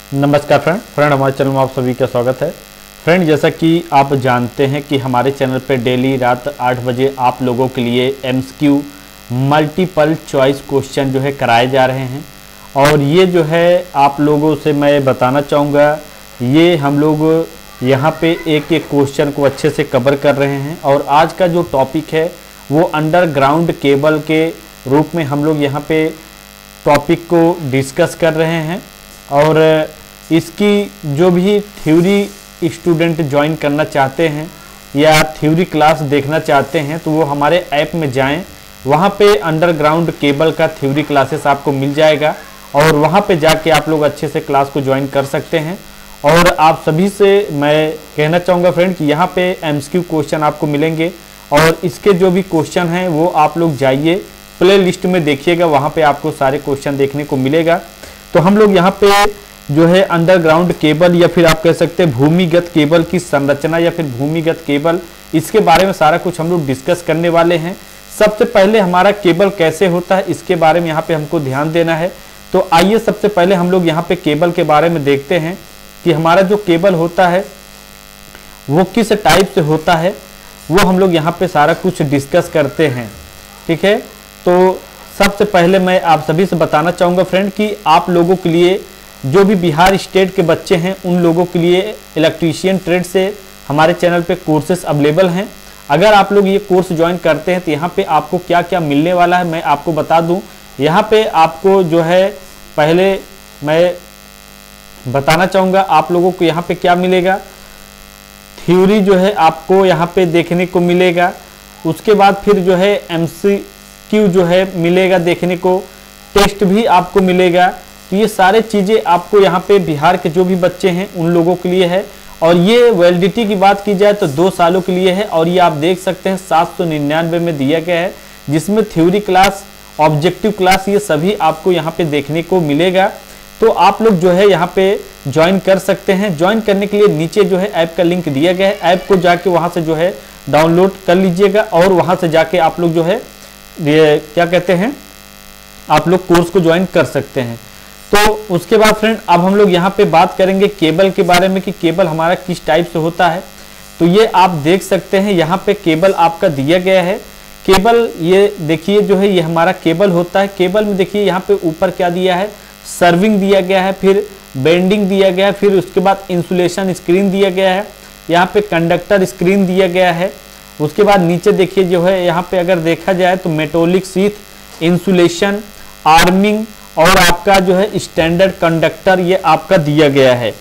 नमस्कार फ्रेंड हमारे चैनल में आप सभी का स्वागत है। फ्रेंड, जैसा कि आप जानते हैं कि हमारे चैनल पे डेली रात 8 बजे आप लोगों के लिए एमसीक्यू मल्टीपल चॉइस क्वेश्चन जो है कराए जा रहे हैं। और ये जो है आप लोगों से मैं बताना चाहूँगा, ये हम लोग यहाँ पे एक एक क्वेश्चन को अच्छे से कवर कर रहे हैं। और आज का जो टॉपिक है वो अंडरग्राउंड केबल के रूप में हम लोग यहाँ पे टॉपिक को डिस्कस कर रहे हैं। और इसकी जो भी थ्योरी स्टूडेंट ज्वाइन करना चाहते हैं या थ्योरी क्लास देखना चाहते हैं तो वो हमारे ऐप में जाएं, वहाँ पे अंडरग्राउंड केबल का थ्योरी क्लासेस आपको मिल जाएगा और वहाँ पे जाके आप लोग अच्छे से क्लास को ज्वाइन कर सकते हैं। और आप सभी से मैं कहना चाहूँगा फ्रेंड कि यहाँ पे एमसीक्यू क्वेश्चन आपको मिलेंगे और इसके जो भी क्वेश्चन हैं वो आप लोग जाइए प्ले लिस्ट में देखिएगा, वहाँ पे आपको सारे क्वेश्चन देखने को मिलेगा। तो हम लोग यहाँ पे जो है अंडरग्राउंड केबल या फिर आप कह सकते हैं भूमिगत केबल की संरचना या फिर भूमिगत केबल, इसके बारे में सारा कुछ हम लोग डिस्कस करने वाले हैं। सबसे पहले हमारा केबल कैसे होता है इसके बारे में यहाँ पे हमको ध्यान देना है। तो आइए सबसे पहले हम लोग यहाँ पे केबल के बारे में देखते हैं कि हमारा जो केबल होता है वो किस टाइप से होता है, वो हम लोग यहाँ पे सारा कुछ डिस्कस करते हैं। ठीक है, तो सबसे पहले मैं आप सभी से बताना चाहूँगा फ्रेंड कि आप लोगों के लिए जो भी बिहार स्टेट के बच्चे हैं उन लोगों के लिए इलेक्ट्रीशियन ट्रेड से हमारे चैनल पे कोर्सेस अवेलेबल हैं। अगर आप लोग ये कोर्स ज्वाइन करते हैं तो यहाँ पे आपको क्या क्या मिलने वाला है मैं आपको बता दूँ। यहाँ पे आपको जो है पहले मैं बताना चाहूँगा आप लोगों को यहाँ पे क्या मिलेगा, थ्योरी जो है आपको यहाँ पे देखने को मिलेगा। उसके बाद फिर जो है एमसीक्यू जो है मिलेगा देखने को, टेस्ट भी आपको मिलेगा। तो ये सारे चीज़ें आपको यहाँ पे बिहार के जो भी बच्चे हैं उन लोगों के लिए है। और ये वैलिडिटी की बात की जाए तो 2 सालों के लिए है। और ये आप देख सकते हैं 799 में दिया गया है, जिसमें थ्योरी क्लास, ऑब्जेक्टिव क्लास, ये सभी आपको यहाँ पे देखने को मिलेगा। तो आप लोग जो है यहाँ पे ज्वाइन कर सकते हैं। ज्वाइन करने के लिए नीचे जो है ऐप का लिंक दिया गया है, ऐप को जाके वहाँ से जो है डाउनलोड कर लीजिएगा और वहाँ से जाके आप लोग जो है ये क्या कहते हैं आप लोग कोर्स को ज्वाइन कर सकते हैं। तो उसके बाद फ्रेंड अब हम लोग यहाँ पे बात करेंगे केबल के बारे में कि केबल हमारा किस टाइप से होता है। तो ये आप देख सकते हैं यहाँ पे केबल आपका दिया गया है। केबल ये देखिए जो है ये हमारा केबल होता है। केबल में देखिए यहाँ पे ऊपर क्या दिया है, सर्विंग दिया गया है, फिर बेंडिंग दिया गया है, फिर उसके बाद इंसुलेशन स्क्रीन दिया गया है, यहाँ पे कंडक्टर स्क्रीन दिया गया है। उसके बाद नीचे देखिए जो है यहाँ पे अगर देखा जाए तो मेटोलिक सीथ, इंसुलेशन, आर्मिंग और आपका जो है स्टैंडर्ड कंडक्टर ये आपका दिया गया है।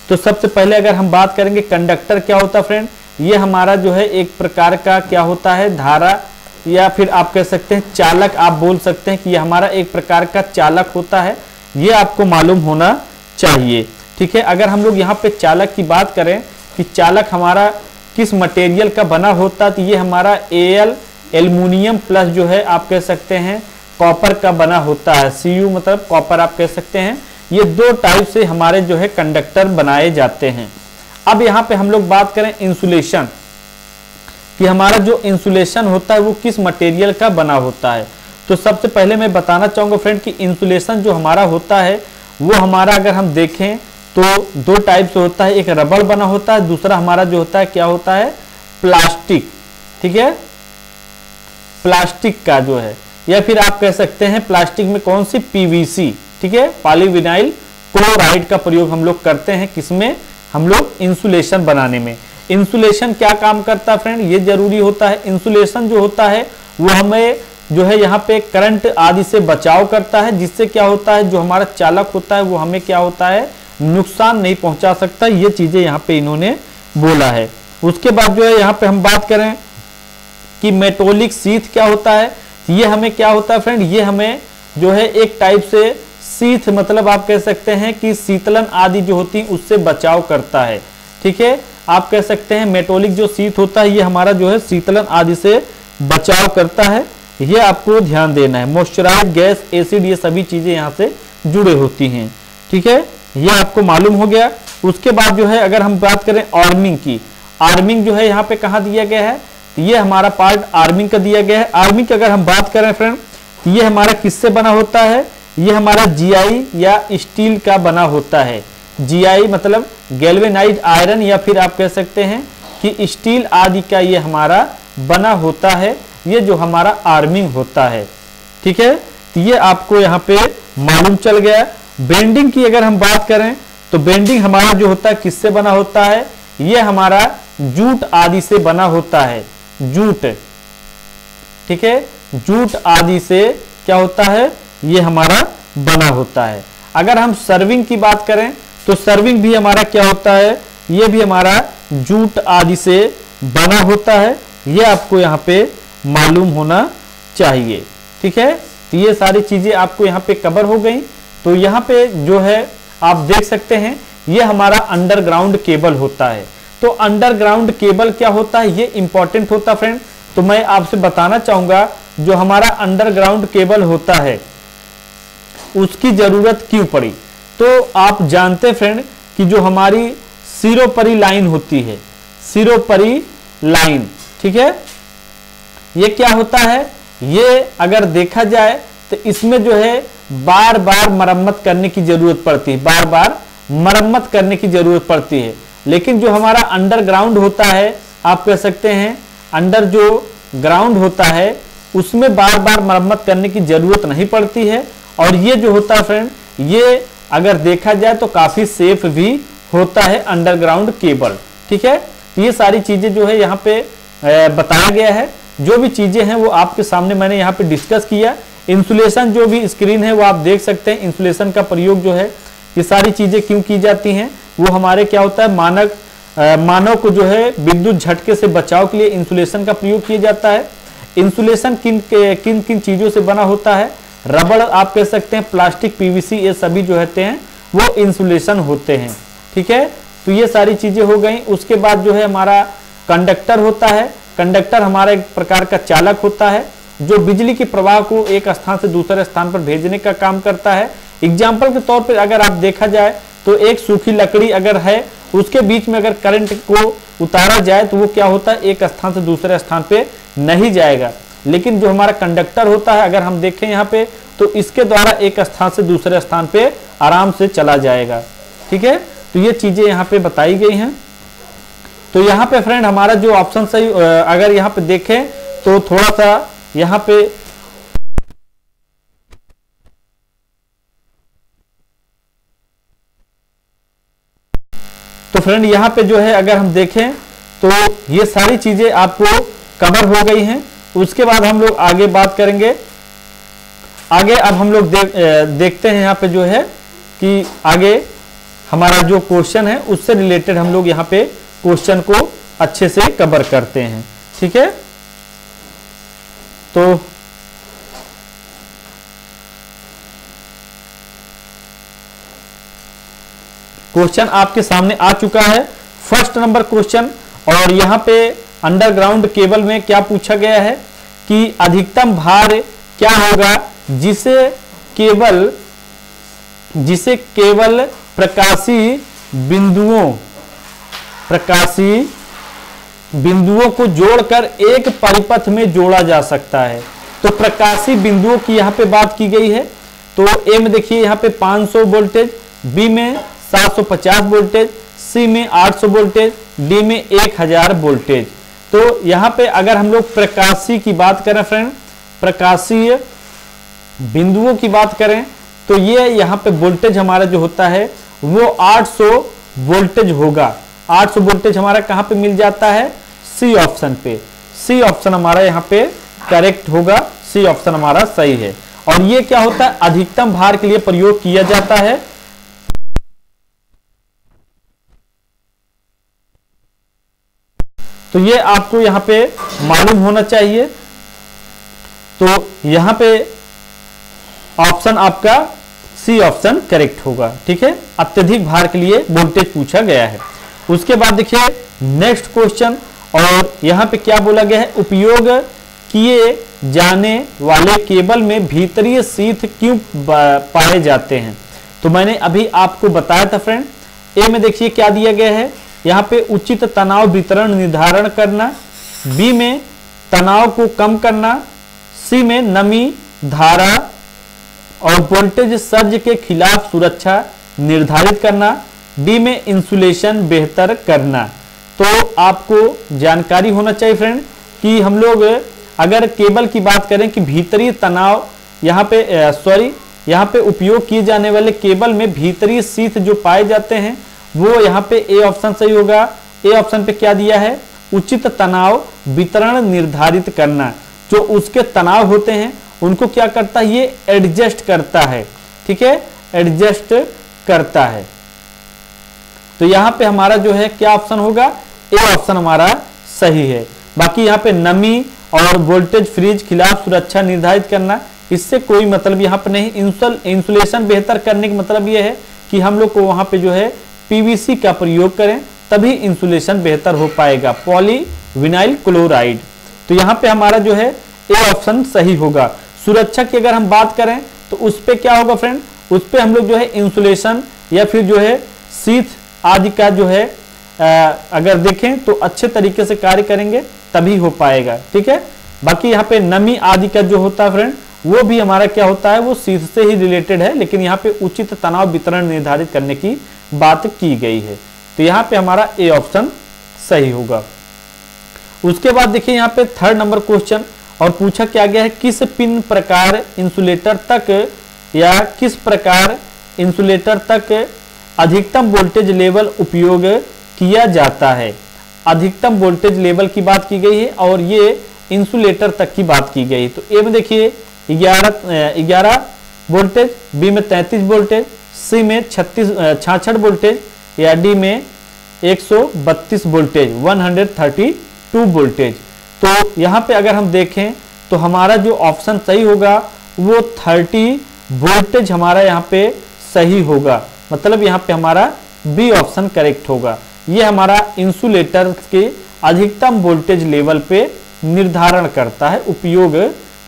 तो सबसे पहले अगर हम बात करेंगे कंडक्टर क्या होता है फ्रेंड, ये हमारा जो है एक प्रकार का क्या होता है धारा या फिर आप कह सकते हैं चालक, आप बोल सकते हैं कि ये हमारा एक प्रकार का चालक होता है, ये आपको मालूम होना चाहिए। ठीक है, अगर हम लोग यहाँ पे चालक की बात करें कि चालक हमारा किस मटेरियल का बना होता है तो ये हमारा एल्युमिनियम प्लस जो है आप कह सकते हैं कॉपर का बना होता है। Cu मतलब कॉपर आप कह सकते हैं। ये 2 टाइप से हमारे जो है कंडक्टर बनाए जाते हैं। अब यहाँ पे हम लोग बात करें इंसुलेशन कि हमारा जो इंसुलेशन होता है वो किस मटेरियल का बना होता है। तो सबसे पहले मैं बताना चाहूँगा फ्रेंड कि इंसुलेशन जो हमारा होता है वो हमारा अगर हम देखें तो 2 टाइप से होता है, एक रबड़ बना होता है, दूसरा हमारा जो होता है क्या होता है प्लास्टिक। ठीक है, प्लास्टिक का जो है या फिर आप कह सकते हैं प्लास्टिक में कौन सी पीवीसी, ठीक है, पॉलीविनाइल क्लोराइड का प्रयोग हम लोग करते हैं किसमें, हम लोग इंसुलेशन बनाने में। इंसुलेशन क्या काम करता है फ्रेंड, ये जरूरी होता है। इंसुलेशन जो होता है वो हमें जो है यहाँ पे करंट आदि से बचाव करता है, जिससे क्या होता है जो हमारा चालक होता है वो हमें क्या होता है नुकसान नहीं पहुंचा सकता। ये चीजें यहाँ पे इन्होंने बोला है। उसके बाद जो है यहाँ पे हम बात करें कि मेटोलिक सीथ क्या होता है, ये हमें क्या होता है फ्रेंड, ये हमें जो है एक टाइप से सीथ मतलब आप कह सकते हैं कि शीतलन आदि जो होती है उससे बचाव करता है। ठीक है, आप कह सकते हैं मेटोलिक जो सीथ होता है ये हमारा जो है शीतलन आदि से बचाव करता है। ये आपको ध्यान देना है। मॉइस्चराइज, गैस, एसिड, ये सभी चीजें यहाँ से जुड़े होती हैं। ठीक है, ये आपको मालूम हो गया। उसके बाद जो है अगर हम बात करें आर्मिंग की, आर्मिंग जो है यहाँ पे कहाँ दिया गया है, ये हमारा पार्ट आर्मिंग का दिया गया है। आर्मिंग की अगर हम बात करें फ्रेंड, ये हमारा किससे बना होता है, ये हमारा जीआई या स्टील का बना होता है। GI मतलब गैल्वेनाइज्ड आयरन, या फिर आप कह सकते हैं कि स्टील आदि का ये हमारा बना होता है, ये जो हमारा आर्मिंग होता है। ठीक है, तो ये आपको यहाँ पे मालूम चल गया। बेंडिंग की अगर हम बात करें तो बेंडिंग हमारा जो होता है किससे बना होता है, ये हमारा जूट आदि से बना होता है, जूट। ठीक है, जूट आदि से क्या होता है, ये हमारा बना होता है। अगर हम सर्विंग की बात करें तो सर्विंग भी हमारा क्या होता है, ये भी हमारा जूट आदि से बना होता है, ये आपको यहाँ पे मालूम होना चाहिए। ठीक है, तो ये सारी चीजें आपको यहाँ पे कवर हो गई। तो यहाँ पे जो है आप देख सकते हैं ये हमारा अंडरग्राउंड केबल होता है। तो अंडरग्राउंड केबल क्या होता है, ये इंपॉर्टेंट होता है फ्रेंड। तो मैं आपसे बताना चाहूंगा जो हमारा अंडरग्राउंड केबल होता है उसकी जरूरत क्यों पड़ी। तो आप जानते हैं फ्रेंड कि जो हमारी सिरोपरी लाइन होती है, सिरोपरी लाइन, ठीक है, ये क्या होता है, ये अगर देखा जाए तो इसमें जो है बार बार मरम्मत करने की जरूरत पड़ती है, बार बार मरम्मत करने की जरूरत पड़ती है। लेकिन जो हमारा अंडरग्राउंड होता है, आप कह सकते हैं अंडर जो ग्राउंड होता है उसमें बार बार मरम्मत करने की जरूरत नहीं पड़ती है। और ये जो होता है फ्रेंड, ये अगर देखा जाए तो काफी सेफ भी होता है अंडरग्राउंड केबल। ठीक है, ये सारी चीजें जो है यहाँ पे बताया गया है। जो भी चीजें हैं वो आपके सामने मैंने यहाँ पे डिस्कस किया। इंसुलेशन जो भी स्क्रीन है वो आप देख सकते हैं, इंसुलेशन का प्रयोग जो है ये सारी चीजें क्यों की जाती हैं, वो हमारे क्या होता है, मानव को जो है विद्युत झटके से बचाव के लिए इंसुलेशन का प्रयोग किया जाता है। इंसुलेशन किन किन चीजों से बना होता है, रबड़ आप कह सकते हैं, प्लास्टिक, PVC, ये सभी जो होते हैं वो इंसुलेशन होते हैं। ठीक है, तो ये सारी चीजें हो गई। उसके बाद जो है हमारा कंडक्टर होता है। कंडक्टर हमारा एक प्रकार का चालक होता है जो बिजली के प्रवाह को एक स्थान से दूसरे स्थान पर भेजने का काम करता है। एग्जाम्पल के तौर पर अगर आप देखा जाए तो एक सूखी लकड़ी अगर है, उसके बीच में अगर करंट को उतारा जाए तो वो क्या होता है, एक स्थान से दूसरे स्थान पे नहीं जाएगा। लेकिन जो हमारा कंडक्टर होता है, अगर हम देखें यहाँ पे, तो इसके द्वारा एक स्थान से दूसरे स्थान पे आराम से चला जाएगा। ठीक है, तो ये चीजें यहाँ पे बताई गई हैं। तो यहाँ पे फ्रेंड हमारा जो ऑप्शन सही, अगर यहाँ पे देखें तो थोड़ा सा यहाँ पे तो फ्रेंड यहाँ पे जो है अगर हम देखें तो ये सारी चीजें आपको कवर हो गई हैं। उसके बाद हम लोग आगे बात करेंगे। आगे अब हम लोग देखते हैं यहाँ पे जो है कि आगे हमारा जो क्वेश्चन है उससे रिलेटेड हम लोग यहाँ पे क्वेश्चन को अच्छे से कवर करते हैं। ठीक है, तो क्वेश्चन आपके सामने आ चुका है, फर्स्ट नंबर क्वेश्चन। और यहाँ पे अंडरग्राउंड केबल में क्या पूछा गया है कि अधिकतम भार क्या होगा जिसे केवल प्रकाशी बिंदुओं को जोड़कर एक परिपथ में जोड़ा जा सकता है। तो प्रकाशी बिंदुओं की यहाँ पे बात की गई है। तो ए में देखिए यहाँ पे 500 वोल्टेज, बी में 750 वोल्टेज, सी में 800 वोल्टेज, डी में 1000 वोल्टेज। तो यहाँ पे अगर हम लोग प्रकाशी की बात करें फ्रेंड, प्रकाशीय बिंदुओं की बात करें तो ये यहाँ पे वोल्टेज हमारा जो होता है वो 800 वोल्टेज होगा। 800 वोल्टेज हमारा कहाँ पे मिल जाता है, सी ऑप्शन पे। सी ऑप्शन हमारा यहाँ पे करेक्ट होगा, सी ऑप्शन हमारा सही है। और ये क्या होता है, अधिकतम भार के लिए प्रयोग किया जाता है। तो ये आपको यहाँ पे मालूम होना चाहिए। तो यहाँ पे ऑप्शन आपका सी ऑप्शन करेक्ट होगा। ठीक है, अत्यधिक भार के लिए वोल्टेज पूछा गया है। उसके बाद देखिए नेक्स्ट क्वेश्चन, और यहाँ पे क्या बोला गया है, उपयोग किए जाने वाले केबल में भीतरीय शीथ क्यों पाए जाते हैं। तो मैंने अभी आपको बताया था फ्रेंड। ए में देखिए क्या दिया गया है, यहाँ पे उचित तनाव वितरण निर्धारण करना, बी में तनाव को कम करना, सी में नमी, धारा और वोल्टेज सर्ज के खिलाफ सुरक्षा निर्धारित करना, डी में इंसुलेशन बेहतर करना। तो आपको जानकारी होना चाहिए फ्रेंड कि हम लोग अगर केबल की बात करें कि भीतरी तनाव यहाँ पे यहाँ पे उपयोग किए जाने वाले केबल में भीतरी शीथ जो पाए जाते हैं वो यहाँ पे ए ऑप्शन सही होगा। ए ऑप्शन पे क्या दिया है, उचित तनाव वितरण निर्धारित करना। जो उसके तनाव होते हैं उनको क्या करता है, ये एडजस्ट करता है, ठीक है, एडजस्ट करता है। तो यहाँ पे हमारा जो है क्या ऑप्शन होगा, ए ऑप्शन हमारा सही है। बाकी यहाँ पे नमी और वोल्टेज फ्रीज खिलाफ सुरक्षा निर्धारित करना, इससे कोई मतलब यहाँ पे नहीं। इंसुलेशन बेहतर करने का मतलब ये है कि हम लोग को वहां पे जो है पीवीसी का प्रयोग करें तभी इंसुलेशन बेहतर हो पाएगा, पॉलीविनाइल क्लोराइड। तो यहाँ पे हमारा जो है ए ऑप्शन सही होगा। सुरक्षा की अगर हम बात करें तो उस पे क्या होगा फ्रेंड, उस पे हम लोग जो है इंसुलेशन या फिर जो है शीथ आदि का जो है अगर देखें तो अच्छे तरीके से कार्य करेंगे तभी हो पाएगा, ठीक है। बाकी यहाँ पे नमी आदि का जो होता है फ्रेंड वो भी हमारा क्या होता है, वो शीथ से ही रिलेटेड है, लेकिन यहाँ पे उचित तनाव वितरण निर्धारित करने की बात की गई है। तो यहाँ पे हमारा ए ऑप्शन सही होगा। उसके बाद देखिए यहाँ पे थर्ड नंबर क्वेश्चन और पूछा क्या गया है, किस पिन प्रकार इंसुलेटर तक या किस प्रकार इंसुलेटर तक अधिकतम वोल्टेज लेवल उपयोग किया जाता है। अधिकतम वोल्टेज लेवल की बात की गई है और ये इंसुलेटर तक की बात की गई। तो ए में देखिए 11 वोल्टेज, बी में 33 वोल्टेज, सी में 66 वोल्टेज या डी में 132 वोल्टेज 132 वोल्टेज। तो यहाँ पे अगर हम देखें तो हमारा जो ऑप्शन सही होगा वो 30 वोल्टेज हमारा यहाँ पे सही होगा, मतलब यहाँ पे हमारा बी ऑप्शन करेक्ट होगा। ये हमारा इंसुलेटर के अधिकतम वोल्टेज लेवल पे निर्धारण करता है, उपयोग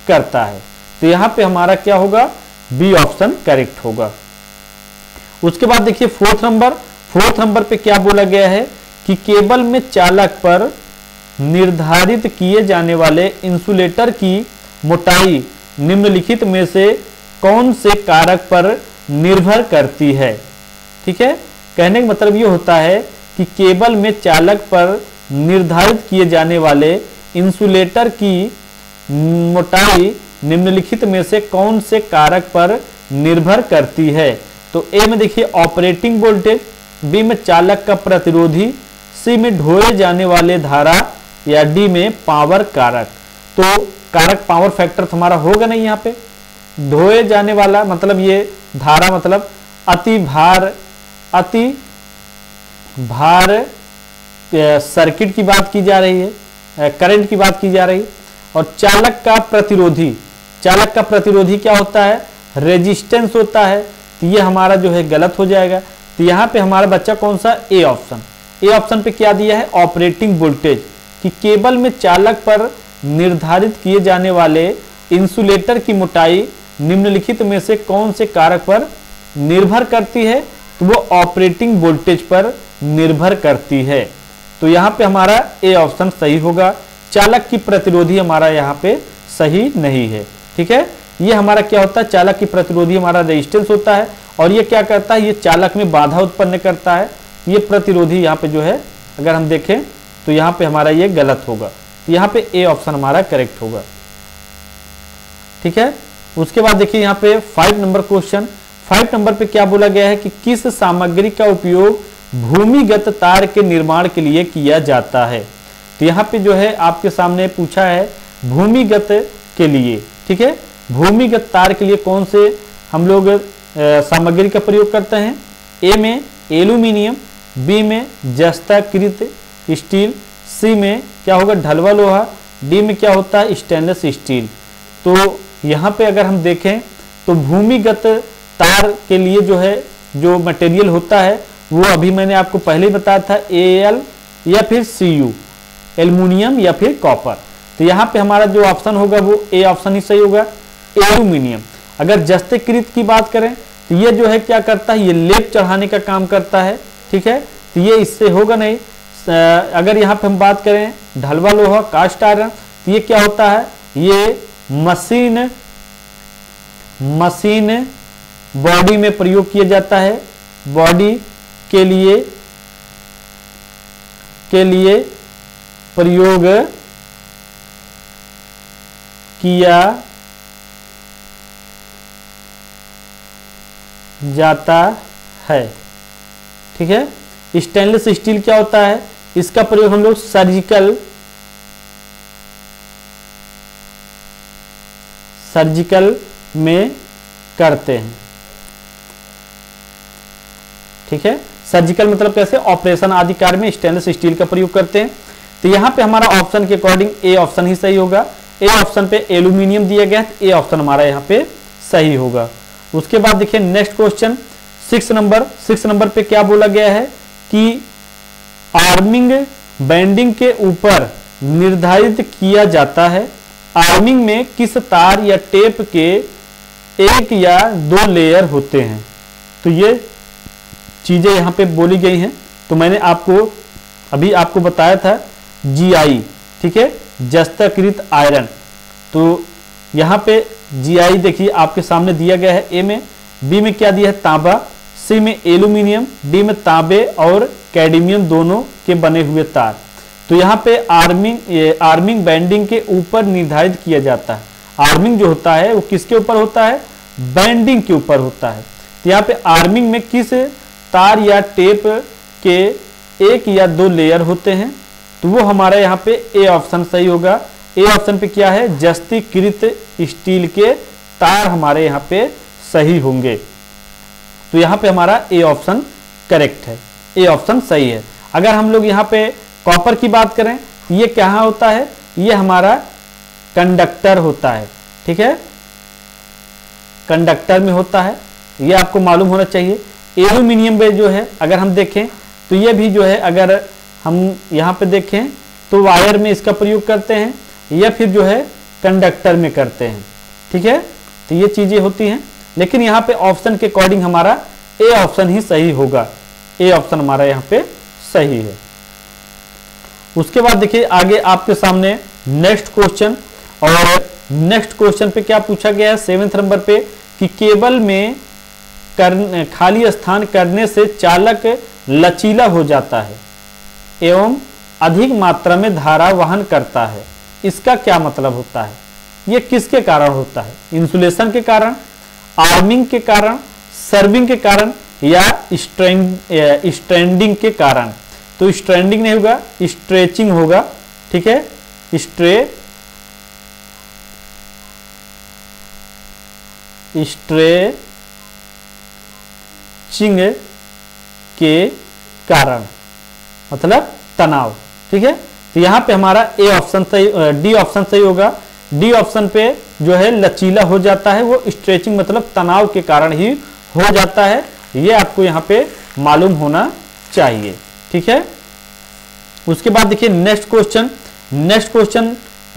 करता है। तो यहाँ पे हमारा क्या होगा, बी ऑप्शन करेक्ट होगा। उसके बाद देखिए फोर्थ नंबर पे क्या बोला गया है कि केबल में चालक पर निर्धारित किए जाने वाले इंसुलेटर की मोटाई निम्नलिखित में से कौन से कारक पर निर्भर करती है। ठीक है, कहने का मतलब ये होता है कि केबल में चालक पर निर्धारित किए जाने वाले इंसुलेटर की मोटाई निम्नलिखित में से कौन से कारक पर निर्भर करती है। तो ए में देखिए ऑपरेटिंग वोल्टेज, बी में चालक का प्रतिरोधी, सी में ढोए जाने वाले धारा या डी में पावर कारक। तो कारक पावर फैक्टर हमारा होगा नहीं, यहाँ पे ढोए जाने वाला मतलब ये धारा मतलब अति भार सर्किट की बात की जा रही है, करंट की बात की जा रही है। और चालक का प्रतिरोधी क्या होता है, रेजिस्टेंस होता है। तो ये हमारा जो है गलत हो जाएगा। तो यहाँ पे हमारा बच्चा कौन सा, ए ऑप्शन। ए ऑप्शन पे क्या दिया है, ऑपरेटिंग वोल्टेज, कि केबल में चालक पर निर्धारित किए जाने वाले इंसुलेटर की मोटाई निम्नलिखित में से कौन से कारक पर निर्भर करती है। तो वो ऑपरेटिंग वोल्टेज पर निर्भर करती है। तो यहाँ पे हमारा ए ऑप्शन सही होगा। चालक की प्रतिरोधी हमारा यहाँ पे सही नहीं है। ठीक है, ये हमारा क्या होता है, चालक की प्रतिरोधी हमारा रेजिस्टेंस होता है और ये क्या करता है, ये चालक में बाधा उत्पन्न करता है। ये प्रतिरोधी यहाँ पे जो है अगर हम देखें तो यहाँ पे हमारा ये गलत होगा। यहाँ पे ए ऑप्शन हमारा करेक्ट होगा। ठीक है, उसके बाद देखिए यहाँ पे 5 नंबर क्वेश्चन। 5 नंबर पे क्या बोला गया है कि किस सामग्री का उपयोग भूमिगत तार के निर्माण के लिए किया जाता है। तो यहाँ पे जो है आपके सामने पूछा है भूमिगत के लिए। ठीक है, भूमिगत तार के लिए कौन से हम लोग सामग्री का प्रयोग करते हैं। ए में एल्यूमिनियम, बी में जस्ताकृत स्टील, सी में क्या होगा ढलवा लोहा, डी में क्या होता है स्टेनलेस स्टील। तो यहाँ पे अगर हम देखें तो भूमिगत तार के लिए जो है जो मटेरियल होता है वो अभी मैंने आपको पहले ही बताया था, एल या फिर सीयू, एल्युमिनियम या फिर कॉपर। तो यहाँ पे हमारा जो ऑप्शन होगा वो ए ऑप्शन ही सही होगा, एल्यूमिनियम। अगर जस्ताकृत की बात करें तो ये जो है क्या करता है, ये लेप चढ़ाने का काम करता है। ठीक है, तो ये इससे होगा नहीं। अगर यहाँ पे हम बात करें ढलवा लोहा, कास्ट आयरन, तो ये क्या होता है, ये मशीन बॉडी में प्रयोग किया जाता है, बॉडी के लिए प्रयोग किया जाता है। ठीक है, स्टेनलेस स्टील क्या होता है, इसका प्रयोग हम लोग सर्जिकल में करते हैं। ठीक है, सर्जिकल मतलब कैसे, ऑपरेशन आदि कार्य में स्टेनलेस स्टील का प्रयोग करते हैं। तो यहां पे हमारा ऑप्शन के अकॉर्डिंग ए ऑप्शन ही सही होगा। ए ऑप्शन पे एल्यूमिनियम दिया गया है, ए ऑप्शन हमारा यहाँ पे सही होगा। उसके बाद देखिए नेक्स्ट क्वेश्चन 6 नंबर पे क्या बोला गया है कि आर्मिंग बैंडिंग के ऊपर निर्धारित किया जाता है। आर्मिंग में किस तार या टेप के 1 या 2 लेयर होते हैं। तो ये चीजें यहाँ पे बोली गई हैं। तो मैंने अभी आपको बताया था GI, ठीक है, जस्ताकृत आयरन। तो यहाँ पे GI देखिए आपके सामने दिया गया है। ए में, बी में क्या दिया है, तांबा, सी में एल्यूमिनियम, डी में तांबे और कैडमियम दोनों के बने हुए तार। तो यहाँ पे आर्मिंग बैंडिंग के ऊपर निर्धारित किया जाता है। आर्मिंग जो होता है वो किसके ऊपर होता है, बैंडिंग के ऊपर होता है। तो यहाँ पे आर्मिंग में किस तार या टेप के 1 या 2 लेयर होते हैं। तो वो हमारा यहाँ पे ए ऑप्शन सही होगा। ए ऑप्शन पे क्या है, जस्तीकृत स्टील के तार हमारे यहाँ पे सही होंगे। तो यहाँ पे हमारा ए ऑप्शन करेक्ट है, ए ऑप्शन सही है। अगर हम लोग यहाँ पे कॉपर की बात करें, ये क्या होता है, ये हमारा कंडक्टर होता है। ठीक है, कंडक्टर में होता है, ये आपको मालूम होना चाहिए। एल्यूमिनियम में जो है अगर हम देखें तो ये भी जो है, अगर हम यहाँ पे देखें तो वायर में इसका प्रयोग करते हैं या फिर जो है कंडक्टर में करते हैं। ठीक है, तो ये चीजें होती हैं। लेकिन यहाँ पे ऑप्शन के अकॉर्डिंग हमारा ए ऑप्शन ही सही होगा। ए ऑप्शन हमारा यहाँ पे सही है। उसके बाद देखिए आगे आपके सामने नेक्स्ट क्वेश्चन, और नेक्स्ट क्वेश्चन पे क्या पूछा गया है 7वें नंबर पे कि केबल में खाली स्थान करने से चालक लचीला हो जाता है एवं अधिक मात्रा में धारा वहन करता है। इसका क्या मतलब होता है, यह किसके कारण होता है, इंसुलेशन के कारण, आर्मिंग के कारण, सर्विंग के कारण या स्ट्रैंडिंग के कारण। तो स्ट्रैंडिंग नहीं होगा, स्ट्रेचिंग होगा। ठीक है, स्ट्रेचिंग के कारण मतलब तनाव। ठीक है, तो यहां पे हमारा ए ऑप्शन सही, डी ऑप्शन सही होगा। डी ऑप्शन पे जो है लचीला हो जाता है, वो स्ट्रेचिंग मतलब तनाव के कारण ही हो जाता है। ये आपको यहाँ पे मालूम होना चाहिए। ठीक है, उसके बाद देखिए नेक्स्ट क्वेश्चन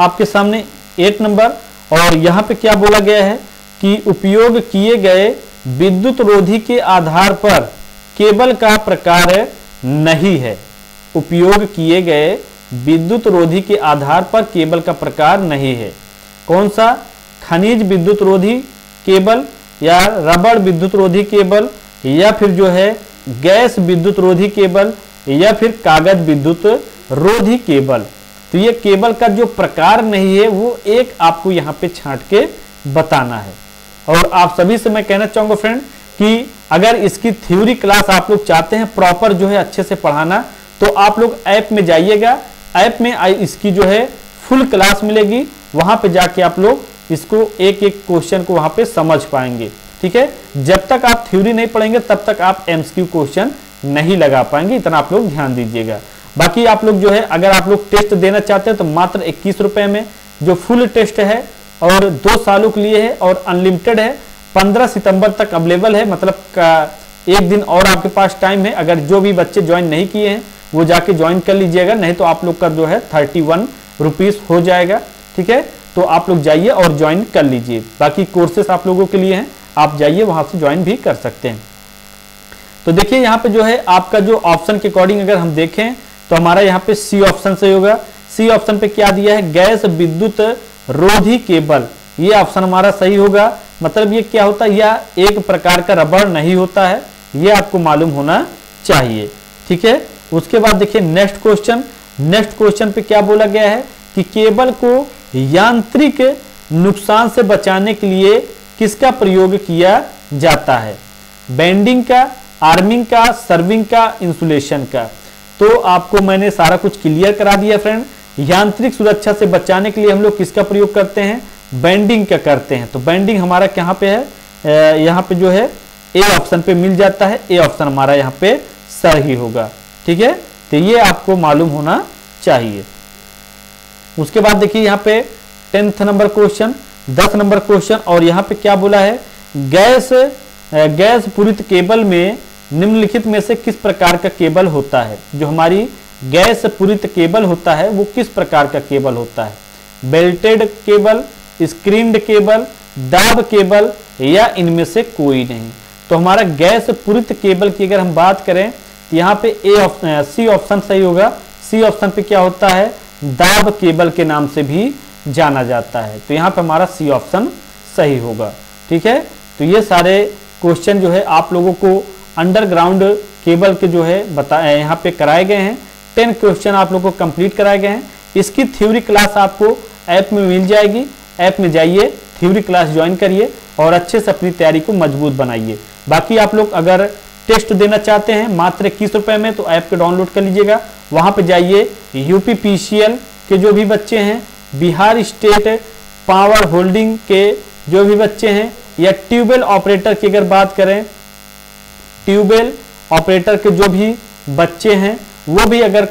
आपके सामने 8 नंबर, और यहाँ पे क्या बोला गया है कि उपयोग किए गए विद्युत रोधी के आधार पर केबल का प्रकार नहीं है। उपयोग किए गए विद्युत रोधी के आधार पर केबल का प्रकार नहीं है। कौन सा, खनिज विद्युत रोधी केबल या रबड़ विद्युत रोधी केबल या फिर जो है गैस विद्युत रोधी केबल या फिर कागज विद्युत रोधी केबल। तो ये केबल का जो प्रकार नहीं है वो एक आपको यहाँ पे छांट के बताना है। और आप सभी से मैं कहना चाहूंगा फ्रेंड कि अगर इसकी थ्योरी क्लास आप लोग चाहते हैं प्रॉपर जो है अच्छे से पढ़ाना, तो आप लोग ऐप में जाइएगा। ऐप में इसकी जो है फुल क्लास मिलेगी, वहां पे जाके आप लोग इसको एक एक क्वेश्चन को वहां पे समझ पाएंगे। ठीक है, जब तक आप थ्योरी नहीं पढ़ेंगे तब तक आप एमसीक्यू क्वेश्चन नहीं लगा पाएंगे, इतना आप लोग ध्यान दीजिएगा। बाकी आप लोग जो है अगर आप लोग टेस्ट देना चाहते हैं तो मात्र 21 रुपए में जो फुल टेस्ट है और 2 सालों के लिए है और अनलिमिटेड है, 15 सितंबर तक अवेलेबल है। मतलब एक दिन और आपके पास टाइम है। अगर जो भी बच्चे ज्वाइन नहीं किए हैं वो जाके ज्वाइन कर लीजिएगा, नहीं तो आप लोग का जो है 31 रुपीज हो जाएगा। ठीक है, तो आप लोग जाइए और ज्वाइन कर लीजिए। बाकी कोर्सेस आप लोगों के लिए हैं, आप जाइए वहां से ज्वाइन भी कर सकते हैं। तो देखिए यहाँ पे जो है आपका जो ऑप्शन के अकॉर्डिंग अगर हम देखें तो हमारा यहाँ पे सी ऑप्शन सही होगा। सी ऑप्शन पे क्या दिया है, गैस विद्युत रोधी केबल, ये ऑप्शन हमारा सही होगा। मतलब ये क्या होता है, यह एक प्रकार का रबड़ नहीं होता है, ये आपको मालूम होना चाहिए। ठीक है, उसके बाद देखिए नेक्स्ट क्वेश्चन पे क्या बोला गया है कि केबल को यांत्रिक नुकसान से बचाने के लिए किसका प्रयोग किया जाता है? बेंडिंग का, आर्मिंग का, सर्विंग का, इंसुलेशन का। तो आपको मैंने सारा कुछ क्लियर करा दिया फ्रेंड। यांत्रिक सुरक्षा से बचाने के लिए हम लोग किसका प्रयोग करते हैं? बेंडिंग का करते हैं। तो बेंडिंग हमारा कहाँ पे है? यहाँ पे जो है ए ऑप्शन पे मिल जाता है। ए ऑप्शन हमारा यहाँ पे सही होगा। ठीक है, तो ये आपको मालूम होना चाहिए। उसके बाद देखिए यहाँ पे 10th number question, 10 number question, और यहाँ पे क्या बोला है? गैस पूरित केबल में निम्नलिखित में से किस प्रकार का केबल होता है? जो हमारी गैस पूरित केबल होता है वो किस प्रकार का केबल होता है? बेल्टेड केबल, स्क्रीन्ड केबल, दाब केबल, या इनमें से कोई नहीं। तो हमारा गैस पूरित केबल की अगर हम बात करें तो यहाँ पे सी ऑप्शन सही होगा। सी ऑप्शन पे क्या होता है? दाब केबल के नाम से भी जाना जाता है। तो यहाँ पे हमारा सी ऑप्शन सही होगा। ठीक है, तो ये सारे क्वेश्चन जो है आप लोगों को अंडरग्राउंड केबल के जो है यहाँ पे कराए गए हैं। 10 क्वेश्चन आप लोगों को कंप्लीट कराए गए हैं। इसकी थ्योरी क्लास आपको ऐप में मिल जाएगी। ऐप में जाइए, थ्योरी क्लास ज्वाइन करिए और अच्छे से अपनी तैयारी को मजबूत बनाइए। बाकी आप लोग अगर टेस्ट देना चाहते हैं मात्र 21 रुपए में, तो ऐप को डाउनलोड कर लीजिएगा। वहां पे जाइए, यूपी पीसीएल के जो भी बच्चे हैं, बिहार स्टेट पावर होल्डिंग के जो भी बच्चे हैं, या ट्यूबवेल ऑपरेटर की अगर बात करें, ट्यूबवेल ऑपरेटर के जो भी बच्चे हैं वो भी अगर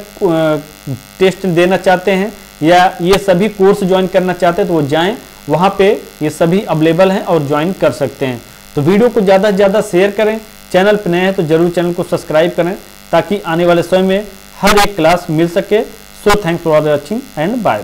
टेस्ट देना चाहते हैं या ये सभी कोर्स ज्वाइन करना चाहते हैं तो वो जाएं, वहाँ पे ये सभी अवेलेबल हैं और ज्वाइन कर सकते हैं। तो वीडियो को ज़्यादा से ज़्यादा शेयर करें। चैनल पर नए हैं तो जरूर चैनल को सब्सक्राइब करें ताकि आने वाले समय में हर एक क्लास मिल सके। So thanks for watching and bye.